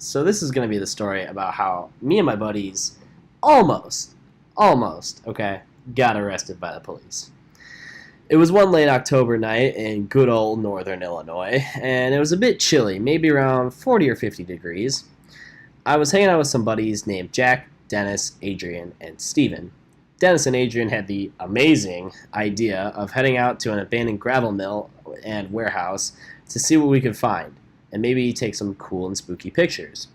So this is going to be the story about how me and my buddies almost, okay, got arrested by the police. It was one late October night in good old northern Illinois, and it was a bit chilly, maybe around 40 or 50 degrees. I was hanging out with some buddies named Jack, Dennis, Adrian, and Steven. Dennis and Adrian had the amazing idea of heading out to an abandoned gravel mill and warehouse to see what we could find, and maybe take some cool and spooky pictures.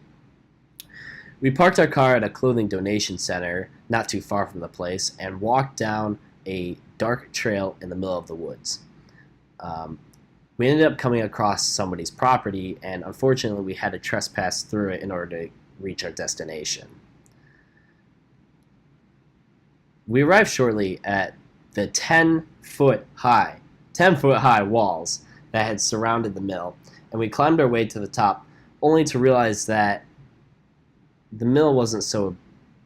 We parked our car at a clothing donation center not too far from the place and walked down a dark trail in the middle of the woods. We ended up coming across somebody's property, and unfortunately we had to trespass through it in order to reach our destination. We arrived shortly at the 10-foot high walls that had surrounded the mill, and we climbed our way to the top, only to realize that the mill wasn't so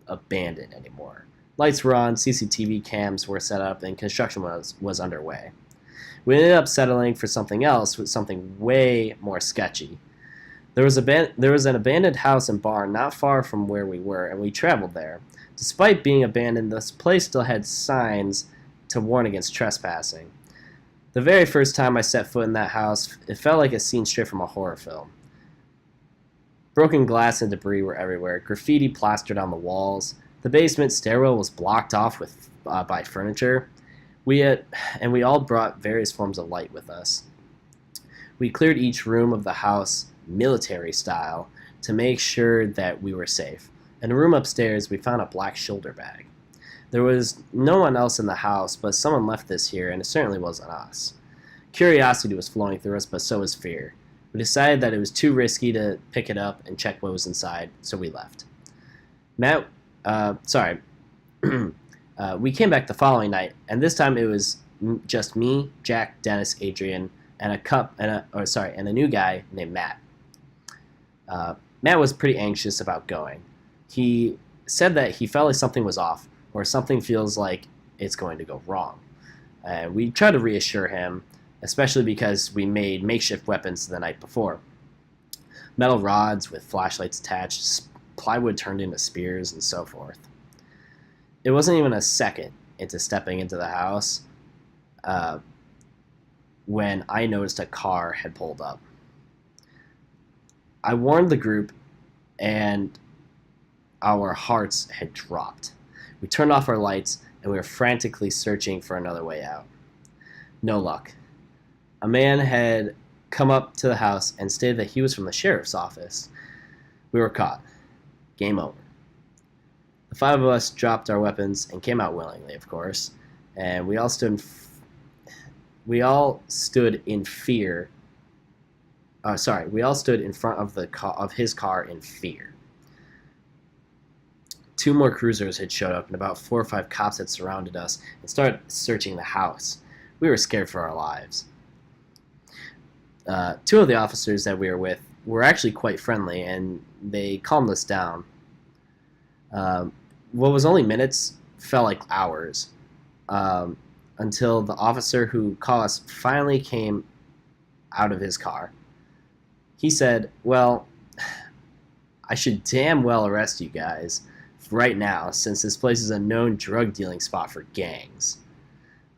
abandoned anymore. Lights were on, CCTV cams were set up, and construction was underway. We ended up settling for something else, with something way more sketchy. There was an abandoned house and barn not far from where we were, and we traveled there. Despite being abandoned, this place still had signs to warn against trespassing. The very first time I set foot in that house, it felt like a scene straight from a horror film. Broken glass and debris were everywhere, graffiti plastered on the walls. The basement stairwell was blocked off by furniture. We all brought various forms of light with us. We cleared each room of the house military style to make sure that we were safe. In a room upstairs, we found a black shoulder bag. There was no one else in the house, but someone left this here, and it certainly wasn't us. Curiosity was flowing through us, but so was fear. We decided that it was too risky to pick it up and check what was inside, so we left. We came back the following night, and this time it was just me, Jack, Dennis, Adrian, and a new guy named Matt. Matt was pretty anxious about going. He said that he felt like something was off, or something feels like it's going to go wrong. We tried to reassure him, especially because we made makeshift weapons the night before. Metal rods with flashlights attached, plywood turned into spears, and so forth. It wasn't even a second into stepping into the house when I noticed a car had pulled up. I warned the group, and our hearts had dropped. We turned off our lights, and we were frantically searching for another way out. No luck. A man had come up to the house and stated that he was from the sheriff's office. We were caught. Game over. The five of us dropped our weapons and came out willingly, of course, and we all stood in fear. We all stood in front of his car in fear. 2 more cruisers had showed up, and about 4 or 5 cops had surrounded us and started searching the house. We were scared for our lives. 2 of the officers that we were with were actually quite friendly, and they calmed us down. What was only minutes felt like hours, until the officer who caught us finally came out of his car. He said, "Well, I should damn well arrest you guys right now, since this place is a known drug dealing spot for gangs.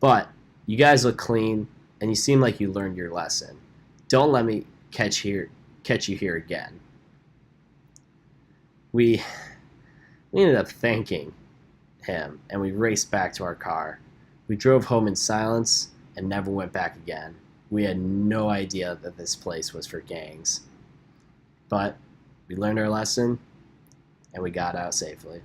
But you guys look clean, and you seem like you learned your lesson. Don't let me catch you here again." We ended up thanking him, and we raced back to our car. We drove home in silence and never went back again. We had no idea that this place was for gangs. But we learned our lesson, and we got out safely.